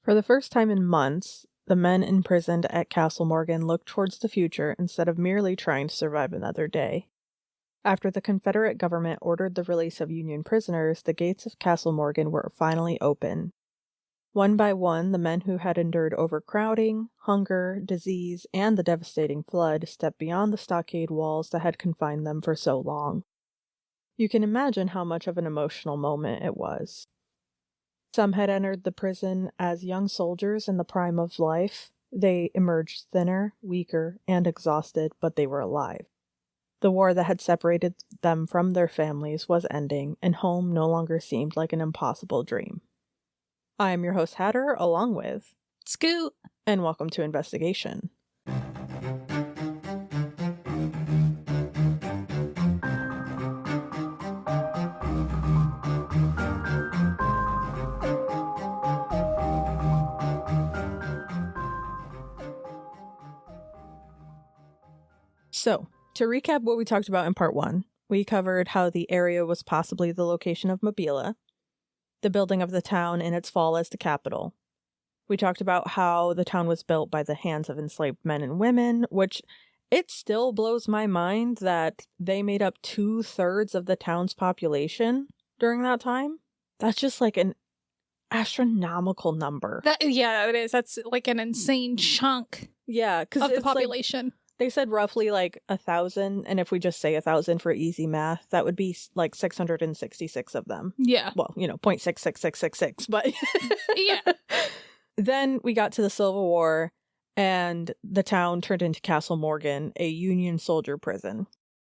For the first time in months, the men imprisoned at Castle Morgan looked towards the future instead of merely trying to survive another day. After the Confederate government ordered the release of Union prisoners, the gates of Castle Morgan were finally open. One by one, the men who had endured overcrowding, hunger, disease, and the devastating flood stepped beyond the stockade walls that had confined them for so long. You can imagine how much of an emotional moment it was. Some had entered the prison as young soldiers in the prime of life. They emerged thinner, weaker, and exhausted, but they were alive. The war that had separated them from their families was ending, and home no longer seemed like an impossible dream. I am your host Hatter, along with Scoot, and welcome to Investigation. So, to recap what we talked about in part 1, we covered how the area was possibly the location of Mobila, the building of the town in its fall as the capital. We talked about how the town was built by the hands of enslaved men and women, which it still blows my mind that they made up 2/3 of the town's population during that time. That's just like an astronomical number. Yeah, it is. That's like an insane chunk of the population. They said roughly like 1,000, and if we just say 1,000 for easy math, that would be like 666 of them. Yeah. Well, 0.66666, but yeah. Then we got to the Civil War, and the town turned into Castle Morgan, a Union soldier prison.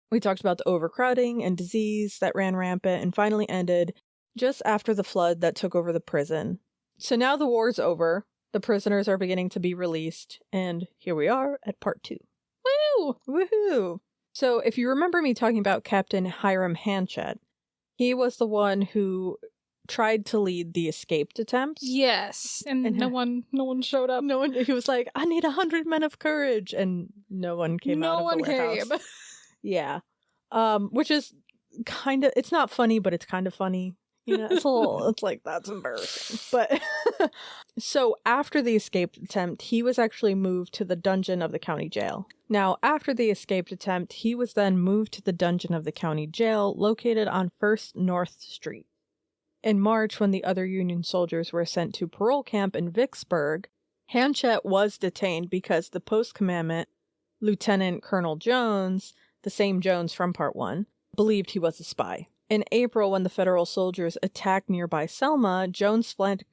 We talked about the overcrowding and disease that ran rampant and finally ended just after the flood that took over the prison. So now the war's over, the prisoners are beginning to be released, and here we are at part 2. Woo! Woohoo! So if you remember me talking about Captain Hiram Hanchett, he was the one who tried to lead the escaped attempts. Yes, and no one showed up. He was like, I need 100 men of courage, and no one came out of the warehouse. Yeah. Which is kind of, it's not funny, but it's kind of funny. It's like, that's embarrassing. But so after the escaped attempt, he was actually moved to the dungeon of the county jail. Now, after the escaped attempt, he was then moved to the dungeon of the county jail located on 1st North Street. In March, when the other Union soldiers were sent to parole camp in Vicksburg, Hanchett was detained because the post-commandant, Lieutenant Colonel Jones, the same Jones from Part 1, believed he was a spy. In April, when the Federal soldiers attacked nearby Selma, Jones fled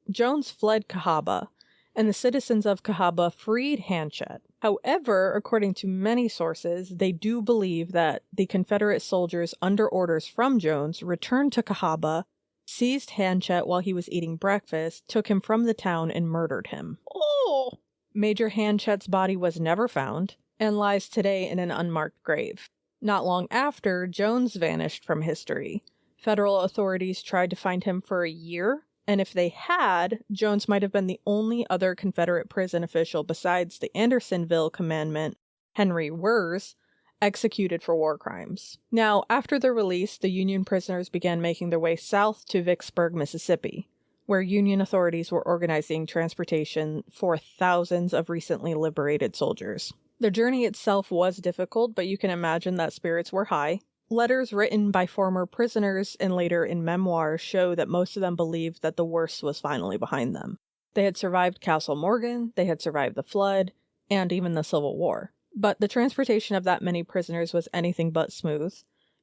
Cahaba, and the citizens of Cahaba freed Hanchett. However, according to many sources, they do believe that the Confederate soldiers, under orders from Jones, returned to Cahaba, seized Hanchett while he was eating breakfast, took him from the town, and murdered him. Oh! Major Hanchett's body was never found, and lies today in an unmarked grave. Not long after, Jones vanished from history. Federal authorities tried to find him for a year, and if they had, Jones might have been the only other Confederate prison official besides the Andersonville commandant, Henry Wurz, executed for war crimes. Now, after their release, the Union prisoners began making their way south to Vicksburg, Mississippi, where Union authorities were organizing transportation for thousands of recently liberated soldiers. The journey itself was difficult, but you can imagine that spirits were high. Letters written by former prisoners and later in memoirs show that most of them believed that the worst was finally behind them. They had survived Castle Morgan, they had survived the flood, and even the Civil War. But the transportation of that many prisoners was anything but smooth.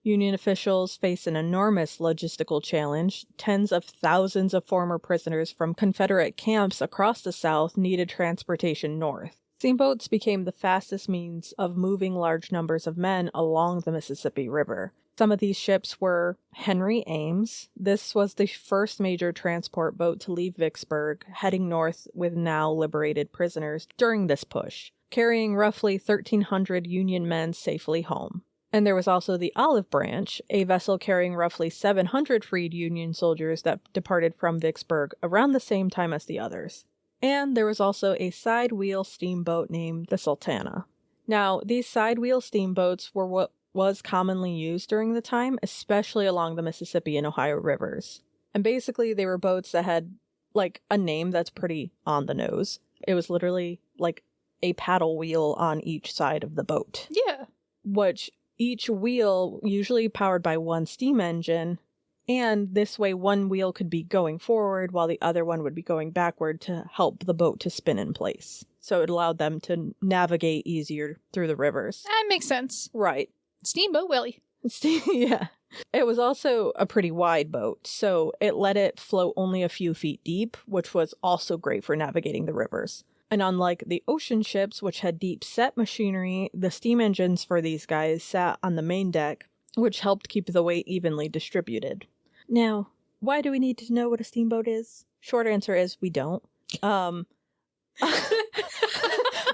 Union officials faced an enormous logistical challenge. Tens of thousands of former prisoners from Confederate camps across the South needed transportation north. Steamboats became the fastest means of moving large numbers of men along the Mississippi River. Some of these ships were Henry Ames. This was the first major transport boat to leave Vicksburg, heading north with now liberated prisoners during this push, carrying roughly 1,300 Union men safely home. And there was also the Olive Branch, a vessel carrying roughly 700 freed Union soldiers that departed from Vicksburg around the same time as the others. And there was also a side-wheel steamboat named the Sultana. Now, these side-wheel steamboats were what was commonly used during the time, especially along the Mississippi and Ohio rivers. And basically, they were boats that had like a name that's pretty on the nose. It was literally like a paddle wheel on each side of the boat. Yeah. Which each wheel usually powered by one steam engine, and this way one wheel could be going forward while the other one would be going backward to help the boat to spin in place. So it allowed them to navigate easier through the rivers. That makes sense. Right. Steamboat Willie. Yeah. It was also a pretty wide boat, so it let it float only a few feet deep, which was also great for navigating the rivers. And unlike the ocean ships, which had deep set machinery, the steam engines for these guys sat on the main deck, which helped keep the weight evenly distributed. Now, why do we need to know what a steamboat is? Short answer is we don't. I'm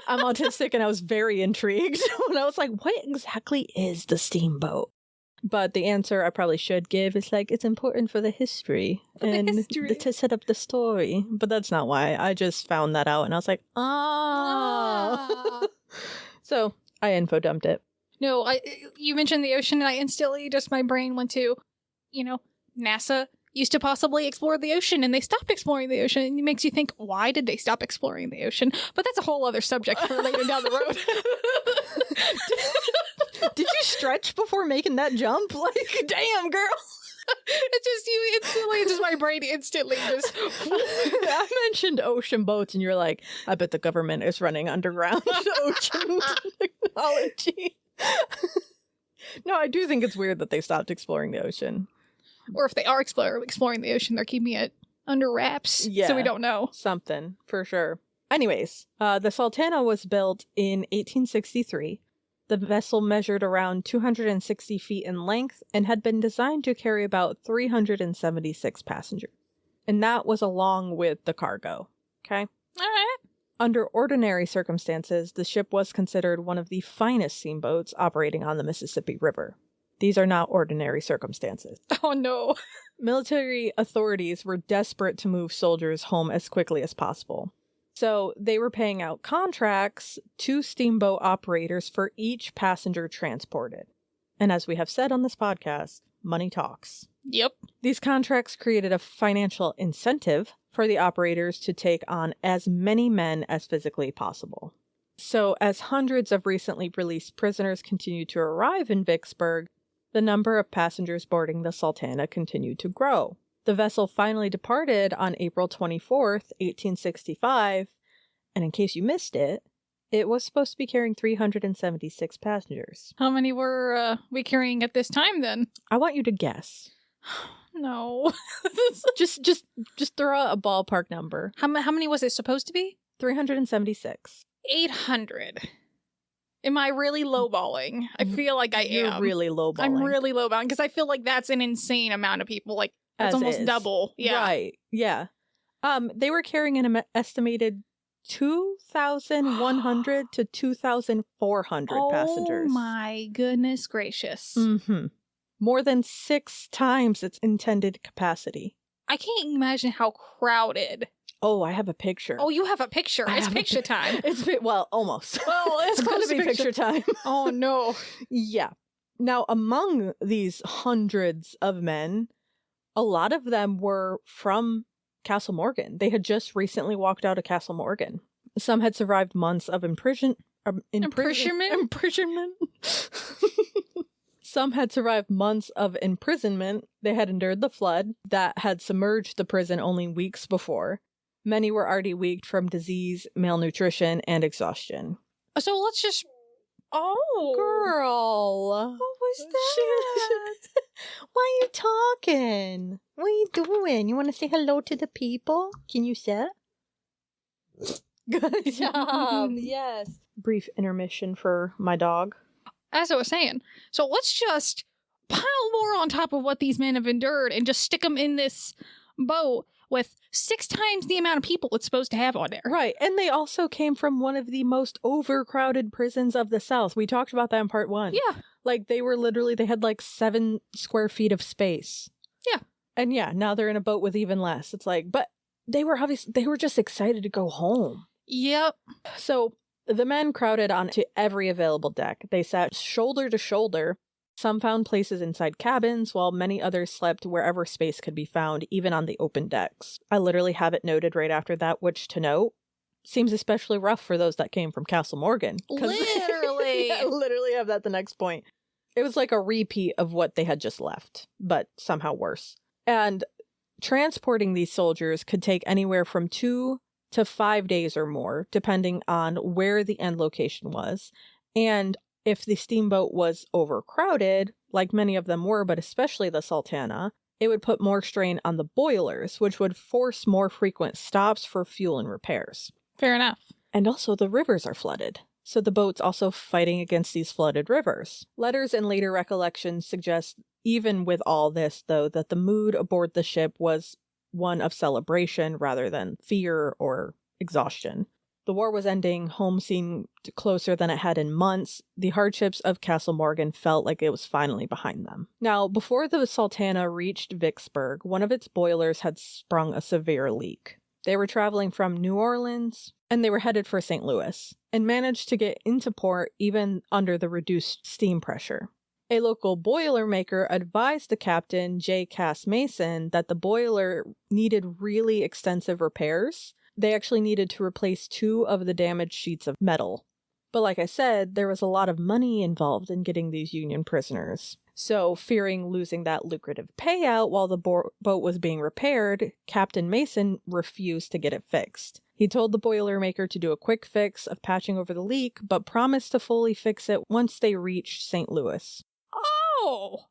autistic and I was very intrigued when I was like, what exactly is the steamboat? But the answer I probably should give is like, it's important for the history to set up the story. But that's not why. I just found that out and I was like, oh. So I info dumped it. No, you mentioned the ocean and I instantly my brain went to, NASA used to possibly explore the ocean and they stopped exploring the ocean. And it makes you think, why did they stop exploring the ocean? But that's a whole other subject for later down the road. Did you stretch before making that jump? Like, damn, girl. My brain instantly just. I mentioned ocean boats, and you're like, I bet the government is running underground ocean technology. No, I do think it's weird that they stopped exploring the ocean. Or if they are exploring the ocean, they're keeping it under wraps. Yeah, so we don't know. Something, for sure. Anyways, the Sultana was built in 1863. The vessel measured around 260 feet in length and had been designed to carry about 376 passengers. And that was along with the cargo. Okay? All right. Under ordinary circumstances, the ship was considered one of the finest steamboats operating on the Mississippi River. These are not ordinary circumstances. Oh, no. Military authorities were desperate to move soldiers home as quickly as possible. So they were paying out contracts to steamboat operators for each passenger transported. And as we have said on this podcast, money talks. Yep. These contracts created a financial incentive for the operators to take on as many men as physically possible. So as hundreds of recently released prisoners continued to arrive in Vicksburg, the number of passengers boarding the Sultana continued to grow. The vessel finally departed on April 24th, 1865, and in case you missed it, it was supposed to be carrying 376 passengers. How many were we carrying at this time, then? I want you to guess. No. just throw out a ballpark number. How many was it supposed to be? 376. 800. Am I really lowballing? I feel like I am. You're really lowballing. I'm really lowballing because I feel like that's an insane amount of people. Like, that's almost double. Yeah. Right. Yeah. They were carrying an estimated 2,100 to 2,400 passengers. Oh my goodness gracious. Mm-hmm. More than 6 times its intended capacity. I can't imagine how crowded. Oh, I have a picture. Oh, you have a picture. It's picture time. Well, almost. Well, it's going to be picture time. Oh, no. Yeah. Now, among these hundreds of men, a lot of them were from Castle Morgan. They had just recently walked out of Castle Morgan. Some had survived months of imprisonment. Some had survived months of imprisonment. They had endured the flood that had submerged the prison only weeks before. Many were already weak from disease, malnutrition, and exhaustion. So let's just... Oh. Girl. What was that? Why are you talking? What are you doing? You want to say hello to the people? Can you sit? Good job. Yes. Brief intermission for my dog. As I was saying, so let's just pile more on top of what these men have endured and just stick them in this boat with 6 times the amount of people it's supposed to have on there. Right. And they also came from one of the most overcrowded prisons of the South. We talked about that in part 1. Yeah. Like, they had like 7 square feet of space. Yeah. And yeah, now they're in a boat with even less. It's like, but they were just excited to go home. Yep. So the men crowded onto every available deck. They sat shoulder to shoulder Some found places inside cabins, while many others slept wherever space could be found, even on the open decks. I literally have it noted right after that, which to note seems especially rough for those that came from Castle Morgan. Literally! Yeah, I literally have that the next point. It was like a repeat of what they had just left, but somehow worse. And transporting these soldiers could take anywhere from 2 to 5 days or more, depending on where the end location was. And if the steamboat was overcrowded, like many of them were, but especially the Sultana, it would put more strain on the boilers, which would force more frequent stops for fuel and repairs. Fair enough. And also the rivers are flooded, so the boat's also fighting against these flooded rivers. Letters and later recollections suggest, even with all this, though, that the mood aboard the ship was one of celebration rather than fear or exhaustion. The war was ending, home seemed closer than it had in months. The hardships of Castle Morgan felt like it was finally behind them. Now, before the Sultana reached Vicksburg, one of its boilers had sprung a severe leak. They were traveling from New Orleans, and they were headed for St. Louis, and managed to get into port even under the reduced steam pressure. A local boilermaker advised the captain, J. Cass Mason, that the boiler needed really extensive repairs. They actually needed to replace 2 of the damaged sheets of metal. But like I said, there was a lot of money involved in getting these Union prisoners. So, fearing losing that lucrative payout while the boat was being repaired, Captain Mason refused to get it fixed. He told the Boilermaker to do a quick fix of patching over the leak, but promised to fully fix it once they reached St. Louis. Oh!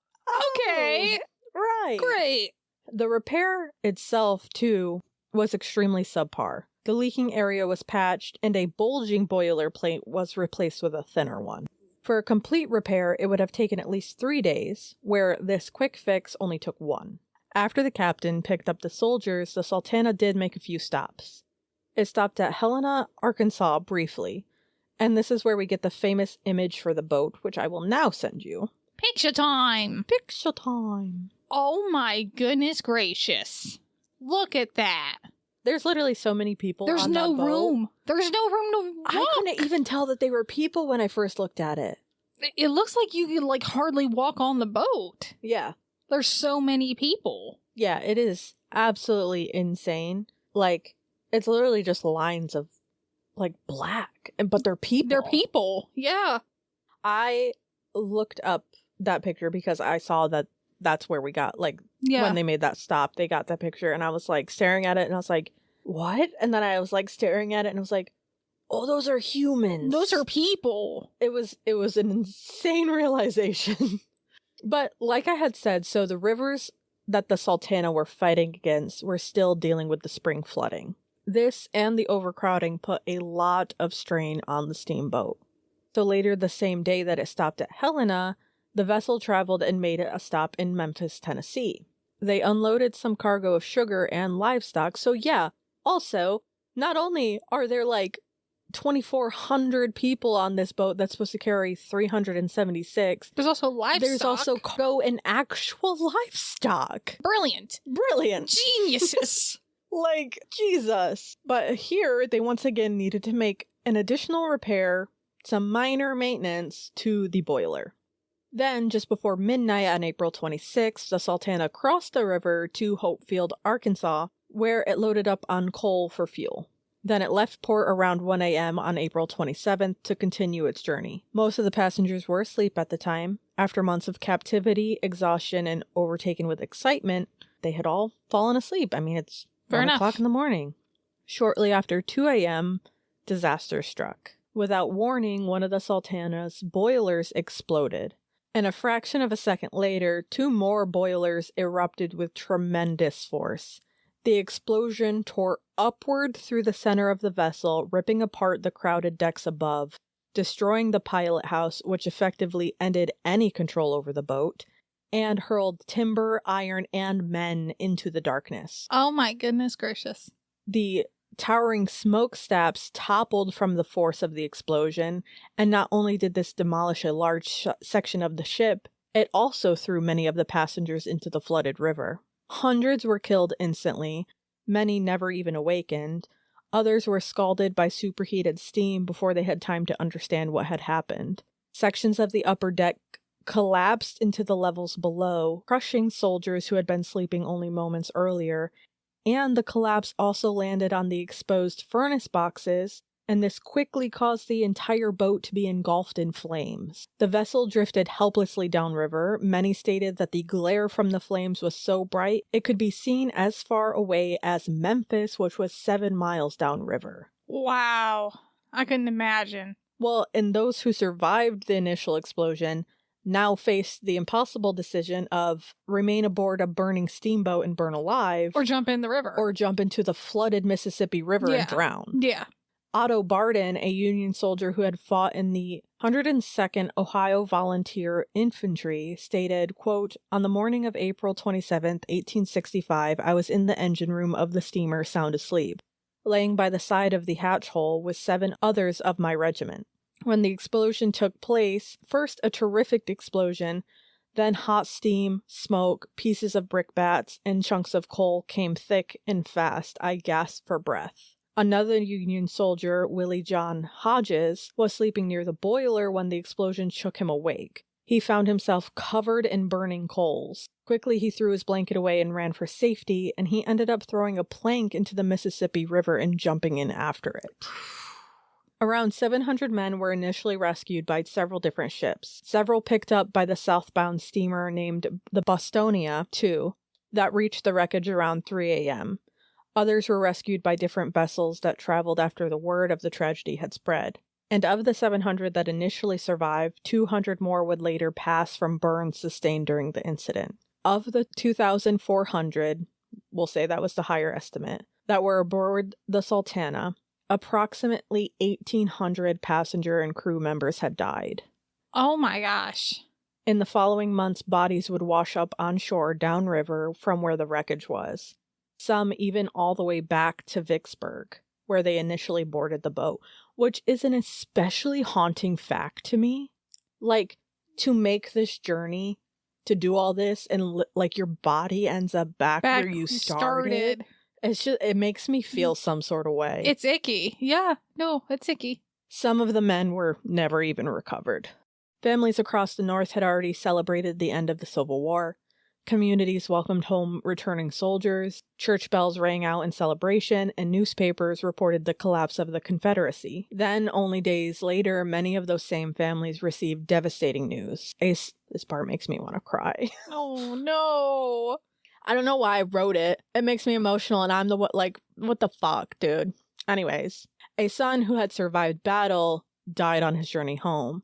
Okay! Right. Great! The repair itself, too, was extremely subpar. The leaking area was patched, and a bulging boiler plate was replaced with a thinner one. For a complete repair, it would have taken at least 3 days, where this quick fix only took 1. After the captain picked up the soldiers, the Sultana did make a few stops. It stopped at Helena, Arkansas briefly, and this is where we get the famous image for the boat, which I will now send you. Picture time! Picture time! Oh my goodness gracious. Look at that. There's literally so many people There's on no that boat. room. There's no room to walk. I couldn't even tell that they were people when I first looked at it. It looks like you could like hardly walk on the boat. Yeah. There's so many people. Yeah, it is absolutely insane. Like, it's literally just lines of, like, black. But they're people. They're people. Yeah. I looked up that picture because I saw that that's where we got, like, Yeah. when they made that stop, they got that picture, and I was, like, staring at it, and I was like, what? And then I was, like, staring at it, and I was like, oh, those are humans. Those are people. It was an insane realization. But, like I had said, so the rivers that the Sultana were fighting against were still dealing with the spring flooding. This and the overcrowding put a lot of strain on the steamboat. So later the same day that it stopped at Helena, the vessel traveled and made a stop in Memphis, Tennessee. They unloaded some cargo of sugar and livestock, so yeah, also, not only are there like 2,400 people on this boat that's supposed to carry 376, There's also livestock. there's also cargo and actual livestock. Brilliant. Brilliant. Geniuses. Like, Jesus. But here, they once again needed to make an additional repair, some minor maintenance to the boiler. Then, just before midnight on April 26th, the Sultana crossed the river to Hopefield, Arkansas, where it loaded up on coal for fuel. Then it left port around 1 a.m. on April 27th to continue its journey. Most of the passengers were asleep at the time. After months of captivity, exhaustion, and overtaken with excitement, they had all fallen asleep. I mean, it's Fair 1 enough. o'clock in the morning. Shortly after 2 a.m., disaster struck. Without warning, one of the Sultana's boilers exploded. And a fraction of a second later, 2 more boilers erupted with tremendous force. The explosion tore upward through the center of the vessel, ripping apart the crowded decks above, destroying the pilot house, which effectively ended any control over the boat, and hurled timber, iron, and men into the darkness. Oh my goodness gracious. The towering smokestacks toppled from the force of the explosion, and not only did this demolish a large section of the ship, it also threw many of the passengers into the flooded river. Hundreds were killed instantly, many never even awakened. Others were scalded by superheated steam before they had time to understand what had happened. Sections of the upper deck collapsed into the levels below, crushing soldiers who had been sleeping only moments earlier, and the collapse also landed on the exposed furnace boxes, and this quickly caused the entire boat to be engulfed in flames. The vessel drifted helplessly downriver. Many stated that the glare from the flames was so bright it could be seen as far away as Memphis, which was 7 miles downriver. Wow. I couldn't imagine. Well, and those who survived the initial explosion now faced the impossible decision of remain aboard a burning steamboat and burn alive, Or jump in the river. or jump into the flooded Mississippi River and drown. Yeah. Otto Barden, a Union soldier who had fought in the 102nd Ohio Volunteer Infantry, stated, quote, "On the morning of April 27th, 1865, I was in the engine room of the steamer sound asleep, laying by the side of the hatch hole with 7 others of my regiment. When the explosion took place, first a terrific explosion, then hot steam, smoke, pieces of brickbats, and chunks of coal came thick and fast. I gasped for breath. Another Union soldier, Willie John Hodges, was sleeping near the boiler when the explosion shook him awake. He found himself covered in burning coals. Quickly he threw his blanket away and ran for safety, and he ended up throwing a plank into the Mississippi River and jumping in after it." Around 700 men were initially rescued by several different ships, several picked up by the southbound steamer named the Bostonia, too, that reached the wreckage around 3 a.m. Others were rescued by different vessels that traveled after the word of the tragedy had spread. And of the 700 that initially survived, 200 more would later pass from burns sustained during the incident. Of the 2,400, we'll say that was the higher estimate, that were aboard the Sultana, approximately 1,800 passenger and crew members had died. Oh my gosh. In the following months, bodies would wash up on shore downriver from where the wreckage was. Some even all the way back to Vicksburg, where they initially boarded the boat, which is an especially haunting fact to me. Like, to make this journey, to do all this, and like your body ends up back where you started. It's just, it makes me feel some sort of way. It's icky. Yeah, no, it's icky. Some of the men were never even recovered. Families across the North had already celebrated the end of the Civil War. Communities welcomed home returning soldiers. Church bells rang out in celebration, and newspapers reported the collapse of the Confederacy. Then, only days later, many of those same families received devastating news. This part makes me want to cry. Oh, no. I don't know why I wrote it. It makes me emotional, and I'm what the fuck, dude? Anyways, a son who had survived battle died on his journey home.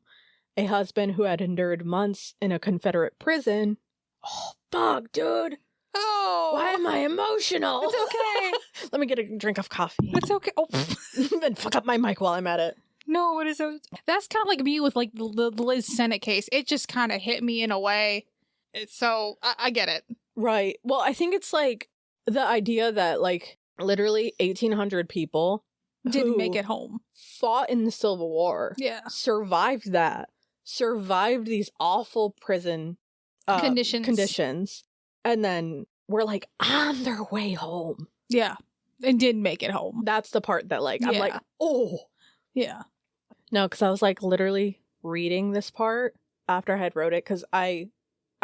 A husband who had endured months in a Confederate prison. Oh, fuck, dude. Oh. Why am I emotional? It's okay. Let me get a drink of coffee. It's okay. Oh. And fuck up my mic while I'm at it. No, it is. That's kind of like me with like the Liz Sennett case. It just kind of hit me in a way. So I get it. Right. Well, I think it's like the idea that like literally 1,800 people didn't make it home. Fought in the Civil War. Yeah. Survived that. Survived these awful prison conditions. And then we're like on their way home. Yeah. And didn't make it home. That's the part that like, I'm like, oh. Yeah. No, because I was like literally reading this part after I had wrote it, because I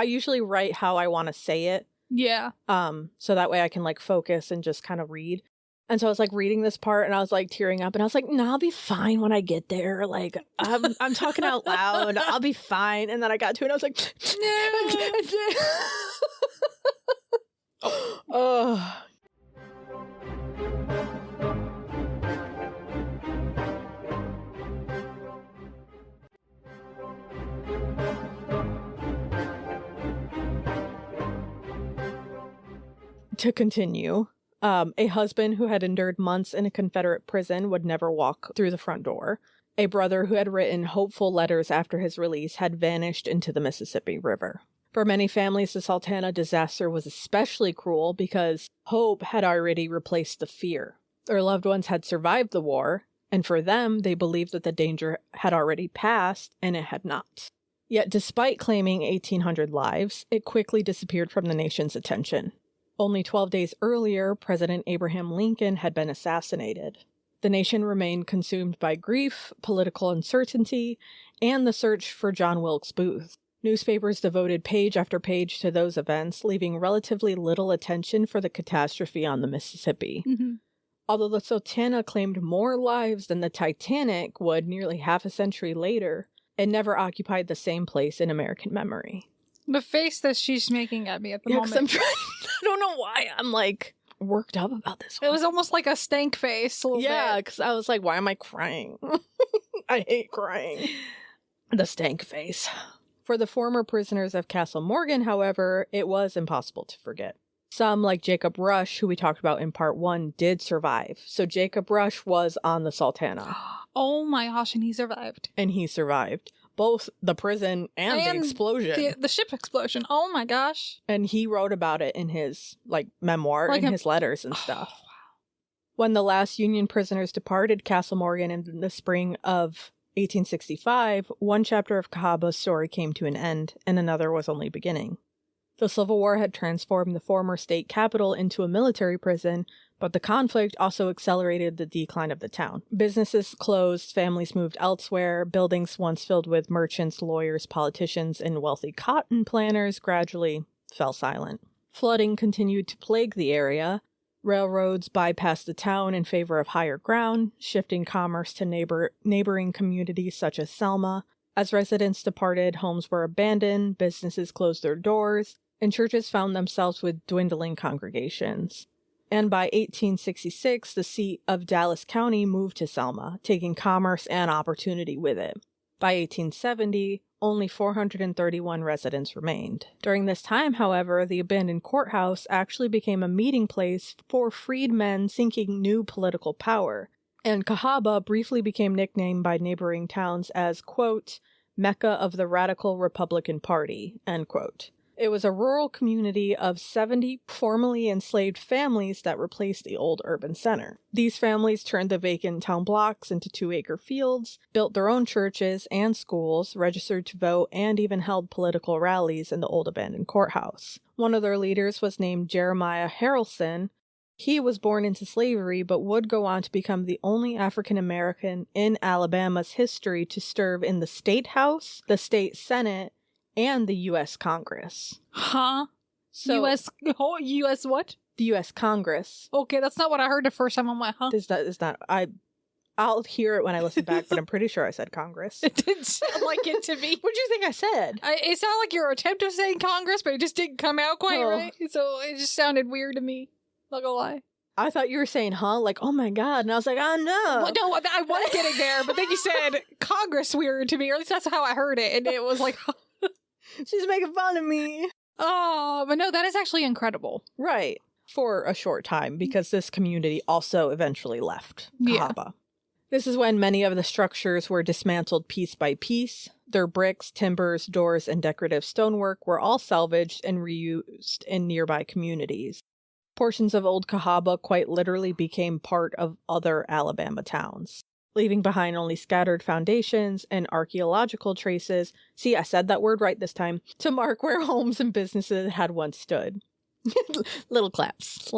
usually write how I want to say it. Yeah. So that way I can like focus and just kind of read. And so I was like reading this part and I was like tearing up and I was like, no, I'll be fine when I get there. Like I'm talking out loud. I'll be fine. And then I got to it and I was like, no. Oh. To continue, a husband who had endured months in a Confederate prison would never walk through the front door. A brother who had written hopeful letters after his release had vanished into the Mississippi River. For many families, the Sultana disaster was especially cruel because hope had already replaced the fear. Their loved ones had survived the war, and for them, they believed that the danger had already passed, and it had not. Yet despite claiming 1,800 lives, it quickly disappeared from the nation's attention. Only 12 days earlier, President Abraham Lincoln had been assassinated. The nation remained consumed by grief, political uncertainty, and the search for John Wilkes Booth. Newspapers devoted page after page to those events, leaving relatively little attention for the catastrophe on the Mississippi. Mm-hmm. Although the Sultana claimed more lives than the Titanic would nearly half a century later, it never occupied the same place in American memory. The face that she's making at me at the moment. I don't know why I'm like worked up about this one. It was almost like a stank face. Yeah, because I was like, why am I crying? I hate crying. The stank face. For the former prisoners of Castle Morgan, however, it was impossible to forget. Some, like Jacob Rush, who we talked about in part 1, did survive. So Jacob Rush was on the Sultana. Oh my gosh, and he survived. And he survived. Both the prison and the explosion. The ship explosion. Oh my gosh. And he wrote about it in his, memoir, in his letters and stuff. Oh, wow. When the last Union prisoners departed Castle Morgan in the spring of 1865, one chapter of Cahaba's story came to an end, and another was only beginning. The Civil War had transformed the former state capital into a military prison, but the conflict also accelerated the decline of the town. Businesses closed, families moved elsewhere, buildings once filled with merchants, lawyers, politicians, and wealthy cotton planters gradually fell silent. Flooding continued to plague the area. Railroads bypassed the town in favor of higher ground, shifting commerce to neighboring communities such as Selma. As residents departed, homes were abandoned, businesses closed their doors, and churches found themselves with dwindling congregations. And by 1866, the seat of Dallas County moved to Selma, taking commerce and opportunity with it. By 1870, only 431 residents remained. During this time, however, the abandoned courthouse actually became a meeting place for freedmen seeking new political power, and Cahaba briefly became nicknamed by neighboring towns as, quote, Mecca of the Radical Republican Party, end quote. It was a rural community of 70 formerly enslaved families that replaced the old urban center. These families turned the vacant town blocks into 2-acre fields, built their own churches and schools, registered to vote, and even held political rallies in the old abandoned courthouse. One of their leaders was named Jeremiah Harrelson. He was born into slavery, but would go on to become the only African American in Alabama's history to serve in the State House, the State Senate, and the U.S. Congress. Huh? So, U.S. what? The U.S. Congress. Okay, that's not what I heard the first time. I'm like, huh? Is not. I'll hear it when I listen back, but I'm pretty sure I said Congress. It didn't sound like it to me. What do you think I said? It sounded like your attempt of saying Congress, but it just didn't come out quite right. So it just sounded weird to me. Not gonna lie. I thought you were saying, huh? Like, oh my God. And I was like, oh no. Well, no, I was getting there, but then you said Congress weird to me, or at least that's how I heard it. And it was like, she's making fun of me. Oh, but no, that is actually incredible. Right. For a short time, because this community also eventually left Cahaba. Yeah. This is when many of the structures were dismantled piece by piece. Their bricks, timbers, doors, and decorative stonework were all salvaged and reused in nearby communities. Portions of Old Cahaba quite literally became part of other Alabama towns, leaving behind only scattered foundations and archaeological traces, see, I said that word right this time, to mark where homes and businesses had once stood. Little claps.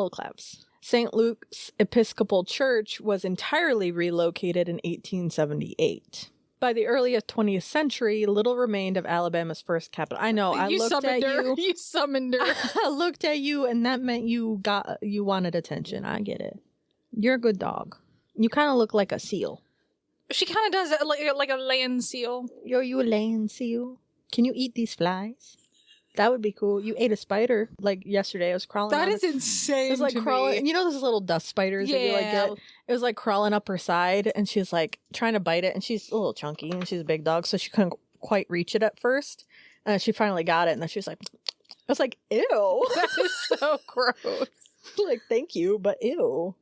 St. Luke's Episcopal Church was entirely relocated in 1878. By the early 20th century, little remained of Alabama's first capital. I know, I looked at you. You summoned her. I looked at you, and that meant you wanted attention. I get it. You're a good dog. You kind of look like a seal. She kind of does like a land seal. Yo, you a land seal? Can you eat these flies? That would be cool. You ate a spider like yesterday. I was crawling. That is insane. It was like crawling. Me. You know those little dust spiders that you like get? It was like crawling up her side, and she was like trying to bite it. And she's a little chunky, and she's a big dog, so she couldn't quite reach it at first. And then she finally got it, and then she was like, I was like, ew. That is so gross. Like, thank you, but ew.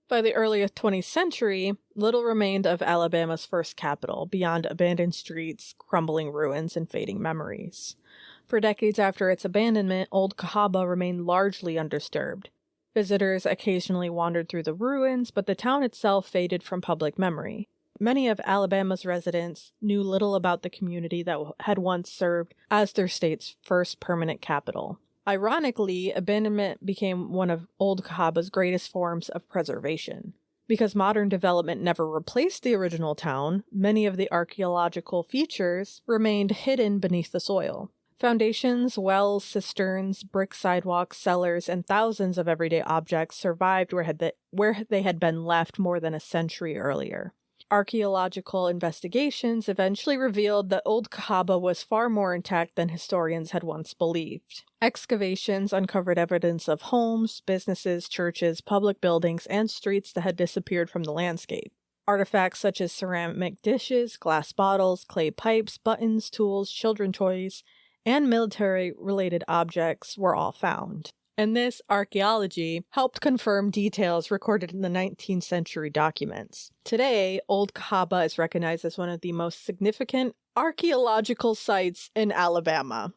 By the early 20th century, little remained of Alabama's first capital, beyond abandoned streets, crumbling ruins, and fading memories. For decades after its abandonment, Old Cahaba remained largely undisturbed. Visitors occasionally wandered through the ruins, but the town itself faded from public memory. Many of Alabama's residents knew little about the community that had once served as their state's first permanent capital. Ironically, abandonment became one of Old Cahaba's greatest forms of preservation. Because modern development never replaced the original town, many of the archaeological features remained hidden beneath the soil. Foundations, wells, cisterns, brick sidewalks, cellars, and thousands of everyday objects survived where they had been left more than a century earlier. Archaeological investigations eventually revealed that Old Cahaba was far more intact than historians had once believed. Excavations uncovered evidence of homes, businesses, churches, public buildings, and streets that had disappeared from the landscape. Artifacts such as ceramic dishes, glass bottles, clay pipes, buttons, tools, children's toys, and military-related objects were all found. And this archaeology helped confirm details recorded in the 19th century documents. Today, Old Cahaba is recognized as one of the most significant archaeological sites in Alabama.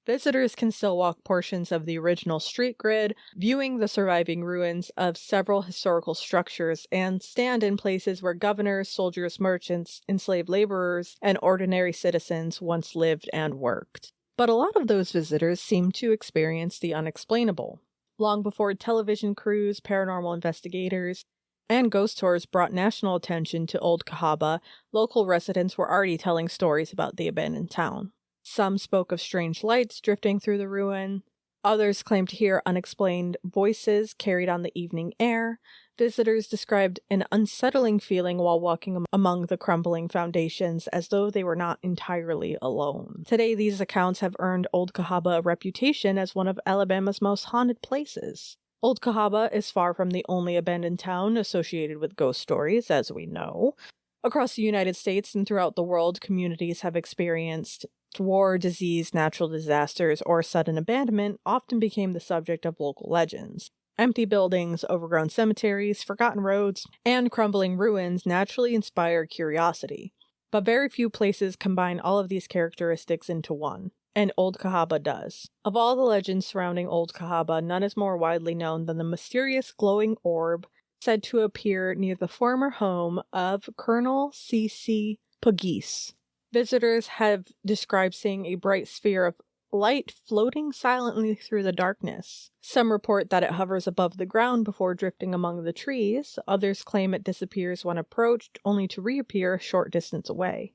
Visitors can still walk portions of the original street grid, viewing the surviving ruins of several historical structures, and stand in places where governors, soldiers, merchants, enslaved laborers, and ordinary citizens once lived and worked. But a lot of those visitors seem to experience the unexplainable. Long before television crews, paranormal investigators, and ghost tours brought national attention to Old Cahaba, local residents were already telling stories about the abandoned town. Some spoke of strange lights drifting through the ruin. Others claimed to hear unexplained voices carried on the evening air. Visitors described an unsettling feeling while walking among the crumbling foundations, as though they were not entirely alone. Today, these accounts have earned Old Cahaba a reputation as one of Alabama's most haunted places. Old Cahaba is far from the only abandoned town associated with ghost stories, as we know. Across the United States and throughout the world, communities have experienced war, disease, natural disasters, or sudden abandonment often became the subject of local legends. Empty buildings, overgrown cemeteries, forgotten roads, and crumbling ruins naturally inspire curiosity. But very few places combine all of these characteristics into one, and Old Cahaba does. Of all the legends surrounding Old Cahaba, none is more widely known than the mysterious glowing orb said to appear near the former home of Colonel C.C. Pugliese. Visitors have described seeing a bright sphere of light floating silently through the darkness. Some report that it hovers above the ground before drifting among the trees. Others claim it disappears when approached, only to reappear a short distance away.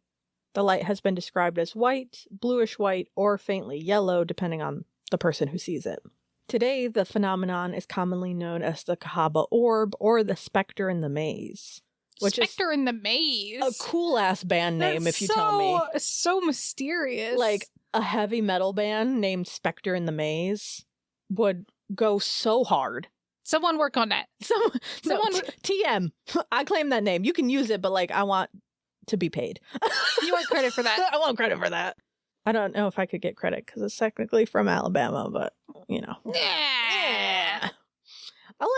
The light has been described as white, bluish white, or faintly yellow, depending on the person who sees it. Today, the phenomenon is commonly known as the Cahaba orb or the Spectre in the Maze. Which Spectre in the Maze. A cool-ass band name, if you tell me. So mysterious. Like, a heavy metal band named Spectre in the Maze would go so hard. Someone work on that. TM. I claim that name. You can use it, but I want to be paid. You want credit for that. I want credit for that. I don't know if I could get credit because it's technically from Alabama, but Yeah. I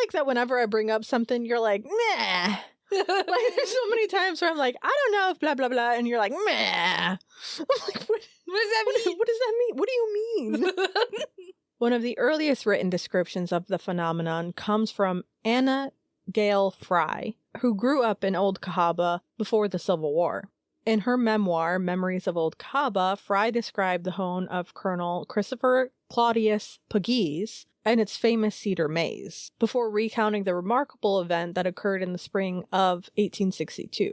like that whenever I bring up something, you're like, nah. There's so many times where I'm like, I don't know if blah blah blah, and you're like, meh. I'm like, what does that mean? What does that mean? What do you mean? One of the earliest written descriptions of the phenomenon comes from Anna Gayle Fry, who grew up in Old Cahaba before the Civil War. In her memoir, Memories of Old Cahaba, Fry described the home of Colonel Christopher Claudius Pugliese and its famous cedar maze, before recounting the remarkable event that occurred in the spring of 1862.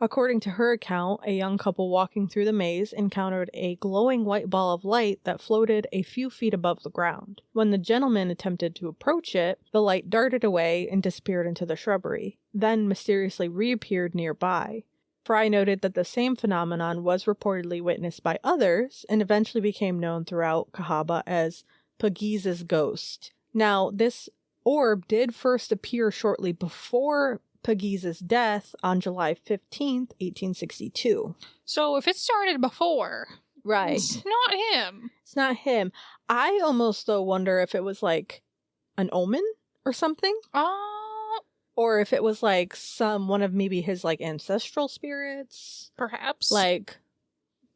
According to her account, a young couple walking through the maze encountered a glowing white ball of light that floated a few feet above the ground. When the gentleman attempted to approach it, the light darted away and disappeared into the shrubbery, then mysteriously reappeared nearby. Fry noted that the same phenomenon was reportedly witnessed by others and eventually became known throughout Cahaba as Pugliese's ghost. Now, this orb did first appear shortly before Pugliese's death on July 15th, 1862. So if it started before, right, it's not him. It's not him. I almost, though, wonder if it was like an omen or something. Or if it was like one of maybe his ancestral spirits. Perhaps.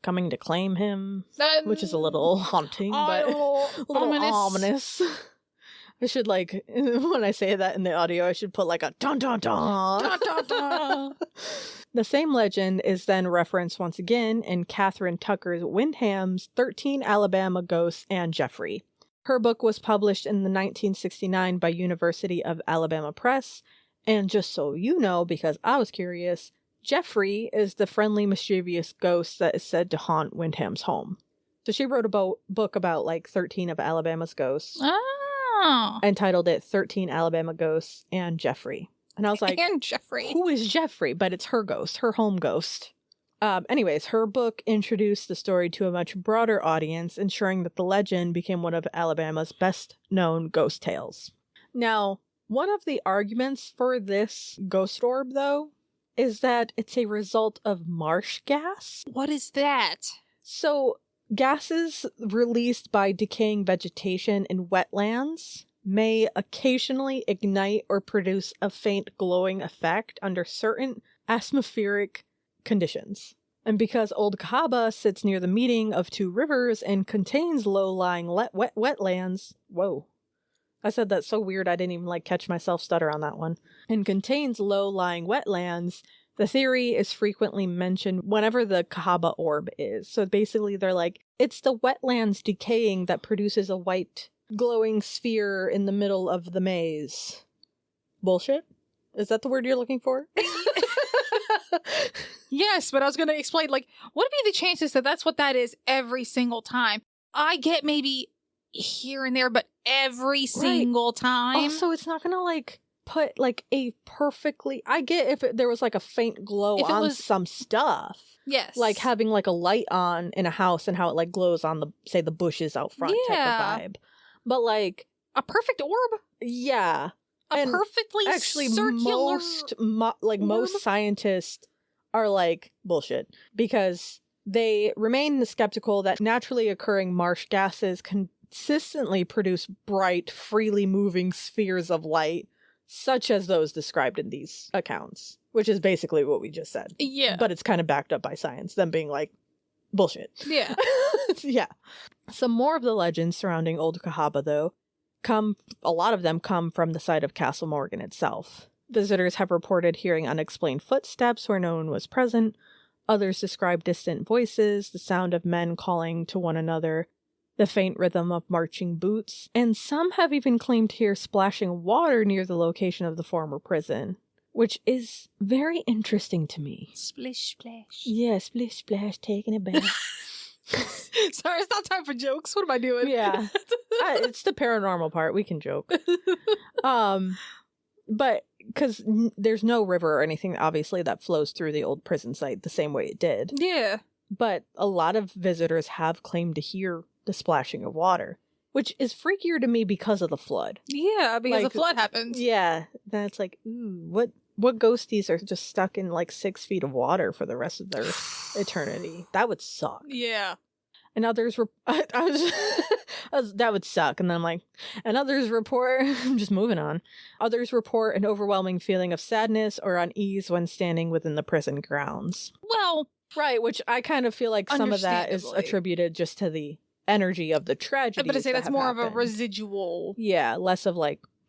Coming to claim him, which is a little haunting, but a little ominous. I should when I say that in the audio, I should put a dun dun dun. Dun, dun, dun. The same legend is then referenced once again in Catherine Tucker Wyndham's 13 Alabama Ghosts and Jeffrey. Her book was published in the 1969 by University of Alabama Press And just so you know, because I was curious, Jeffrey is the friendly, mischievous ghost that is said to haunt Wyndham's home. So she wrote a book about like 13 of Alabama's ghosts. Oh. And titled it 13 Alabama Ghosts and Jeffrey. And I was like, and Jeffrey. Who is Jeffrey? But it's her ghost, her home ghost. Anyways, her book introduced the story to a much broader audience, ensuring that the legend became one of Alabama's best-known ghost tales. Now, one of the arguments for this ghost orb, though, is that it's a result of marsh gas. What is that? So, gases released by decaying vegetation in wetlands may occasionally ignite or produce a faint glowing effect under certain atmospheric conditions. And because Old Cahawba sits near the meeting of two rivers and contains low-lying wetlands... Whoa. I said that so weird I didn't even catch myself stutter on that one. And contains low-lying wetlands, the theory is frequently mentioned whenever the Cahaba orb is. So basically they're like, it's the wetlands decaying that produces a white glowing sphere in the middle of the maze. Bullshit? Is that the word you're looking for? Yes, but I was going to explain, what would be the chances that that's what that is every single time? I get maybe here and there, but every single time. Also, it's not going to, put, a perfectly... I get if there was, a faint glow on some stuff. Yes. Like having, a light on in a house and how it, glows on the bushes out front type of vibe. But, a perfect orb? Yeah. A perfectly circular most scientists are bullshit, because they remain skeptical that naturally occurring marsh gases consistently produce bright, freely moving spheres of light, such as those described in these accounts, which is basically what we just said. Yeah. But it's kind of backed up by science, them being bullshit. Yeah. Yeah. Some more of the legends surrounding Old Cahawba, though, a lot of them come from the site of Castle Morgan itself. Visitors have reported hearing unexplained footsteps where no one was present. Others describe distant voices, the sound of men calling to one another, the faint rhythm of marching boots, and some have even claimed to hear splashing water near the location of the former prison, which is very interesting to me. Splish, splash. Yeah, splish, splash, taking a bath. Sorry, it's not time for jokes. What am I doing? Yeah. It's the paranormal part. We can joke. But because there's no river or anything, obviously, that flows through the old prison site the same way it did. Yeah. But a lot of visitors have claimed to hear the splashing of water, which is freakier to me because of the flood. Yeah, because the flood happened. Yeah. Then it's ooh, what ghosties are just stuck in 6 feet of water for the rest of their eternity? That would suck. Yeah. And others that would suck. And then I'm like, and others report, I'm just moving on. Others report an overwhelming feeling of sadness or unease when standing within the prison grounds. Well, right, which I kind of feel like some of that is attributed just to the energy of the tragedy. But I say that's more of a residual. Yeah, less of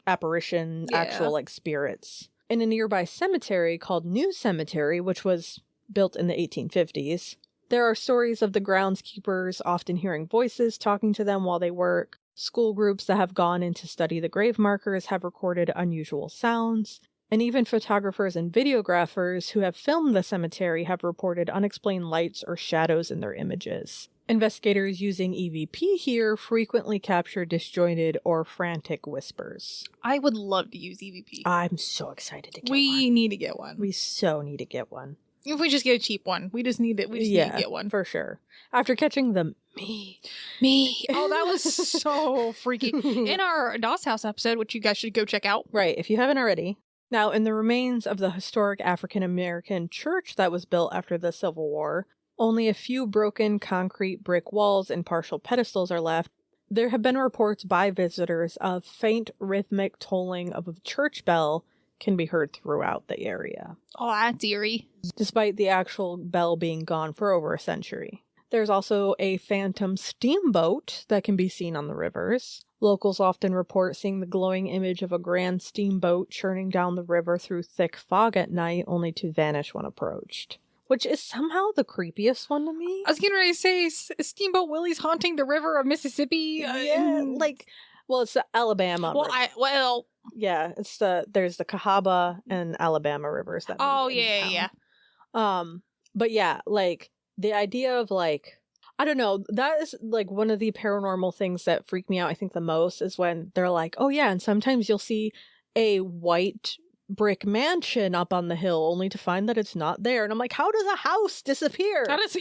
apparition, actual spirits. In a nearby cemetery called New Cemetery, which was built in the 1850s, there are stories of the groundskeepers often hearing voices talking to them while they work. School groups that have gone in to study the grave markers have recorded unusual sounds. And even photographers and videographers who have filmed the cemetery have reported unexplained lights or shadows in their images. Investigators using EVP here frequently capture disjointed or frantic whispers. I would love to use EVP. I'm so excited to get one. We need to get one. We so need to get one. If we just get a cheap one. We just need it. We just need to get one. For sure. After catching the me. Oh, that was so freaky. In our Doss House episode, which you guys should go check out. Right, if you haven't already. Now, in the remains of the historic African-American church that was built after the Civil War, only a few broken concrete brick walls and partial pedestals are left. There have been reports by visitors of faint rhythmic tolling of a church bell can be heard throughout the area. Oh, that's eerie. Despite the actual bell being gone for over a century. There's also a phantom steamboat that can be seen on the rivers. Locals often report seeing the glowing image of a grand steamboat churning down the river through thick fog at night, only to vanish when approached. Which is somehow the creepiest one to me. I was getting ready to say, Steamboat Willie's haunting the river of Mississippi. Well, it's the Alabama river. Yeah, there's the Cahaba and Alabama rivers that Oh, meet in yeah. town. But yeah, like the idea of like, I don't know, that is like one of the paranormal things that freak me out, I think, the most is when they're like, oh yeah, and sometimes you'll see a white brick mansion up on the hill only to find that it's not there. And I'm like, how does a house disappear? How does a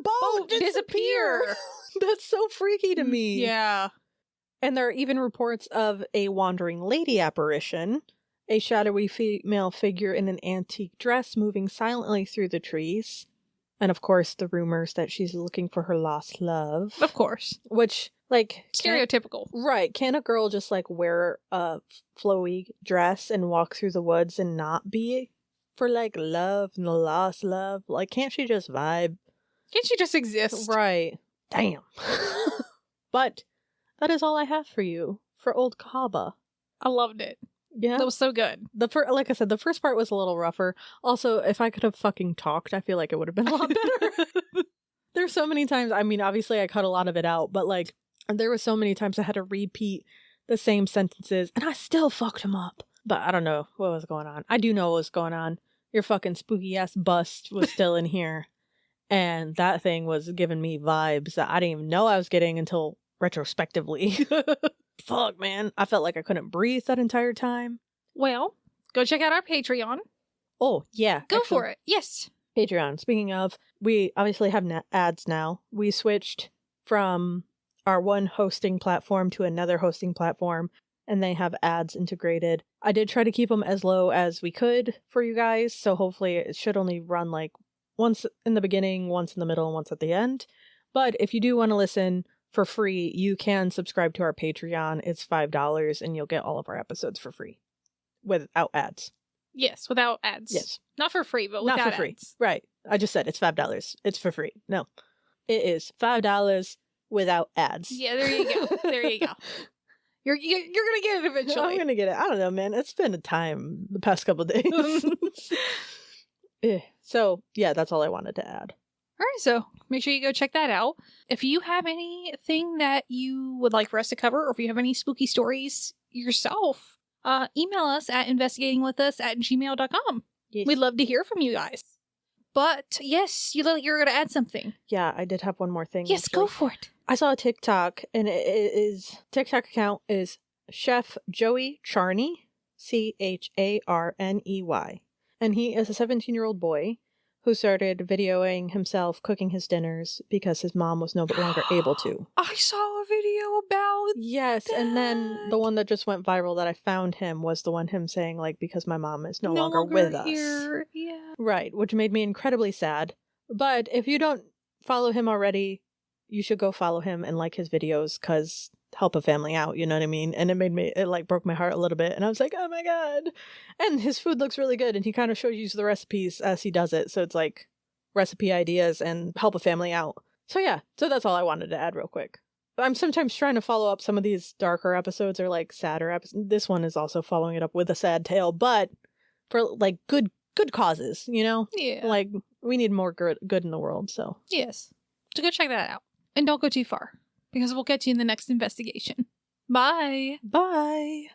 boat disappear? That's so freaky to me. Yeah. And there are even reports of a wandering lady apparition, a shadowy female figure in an antique dress moving silently through the trees. And of course, the rumors that she's looking for her lost love. Of course. Which, like... stereotypical. Right. Can a girl just, like, wear a flowy dress and walk through the woods and not be for, like, love and the lost love? Like, can't she just vibe? Can't she just exist? Right. Damn. But that is all I have for you for Old Cahawba. I loved it. Yeah. That was so good. Like I said, the first part was a little rougher. Also, if I could have fucking talked, I feel like it would have been a lot better. There's so many times, I mean, obviously I cut a lot of it out, but like, there were so many times I had to repeat the same sentences, and I still fucked him up. But I don't know what was going on. I do know what was going on. Your fucking spooky ass bust was still in here, and that thing was giving me vibes that I didn't even know I was getting until retrospectively. Fuck, man. I felt like I couldn't breathe that entire time. Well, go check out our Patreon. Oh, yeah. Go for it. Yes. Patreon. Speaking of, we obviously have ads now. We switched from our one hosting platform to another hosting platform, and they have ads integrated. I did try to keep them as low as we could for you guys, so hopefully it should only run like once in the beginning, once in the middle, and once at the end. But if you do want to listen for free, you can subscribe to our Patreon. It's $5, and you'll get all of our episodes for free without ads. Yes, without ads. Yes. Not for free, but without Not for free. ads. Right. I just said it's $5. It's for free. No. It is $5 without ads. Yeah, there you go. There you go. You're gonna get it eventually. I'm gonna get it. I don't know, man. It's been a time the past couple of days. So, yeah, that's all I wanted to add. All right, so make sure you go check that out. If you have anything that you would like for us to cover, or if you have any spooky stories yourself, email us at investigatingwithus@gmail.com. Yes. We'd love to hear from you guys. But yes, you're going to add something. Yeah, I did have one more thing. Yes, actually. go for it. I saw a TikTok, and TikTok account is Chef Joey Charney, Charney. And he is a 17-year-old boy who started videoing himself cooking his dinners because his mom was no longer able to. I saw a video about Yes, that. And then the one that just went viral that I found him was the one him saying, like, because my mom is no longer with us. Here. Yeah. Right, which made me incredibly sad. But if you don't follow him already, you should go follow him and like his videos, because help a family out, you know what I mean? And it like broke my heart a little bit, and I was like, oh my god. And his food looks really good, and he kind of shows you the recipes as he does it, so it's like recipe ideas and help a family out. So yeah, so that's all I wanted to add real quick. I'm sometimes trying to follow up some of these darker episodes or like sadder episodes. This one is also following it up with a sad tale, but for like good causes, you know? Yeah. Like, we need more good in the world, so. Yes. So go check that out. And don't go too far, because we'll get you in the next investigation. Bye. Bye.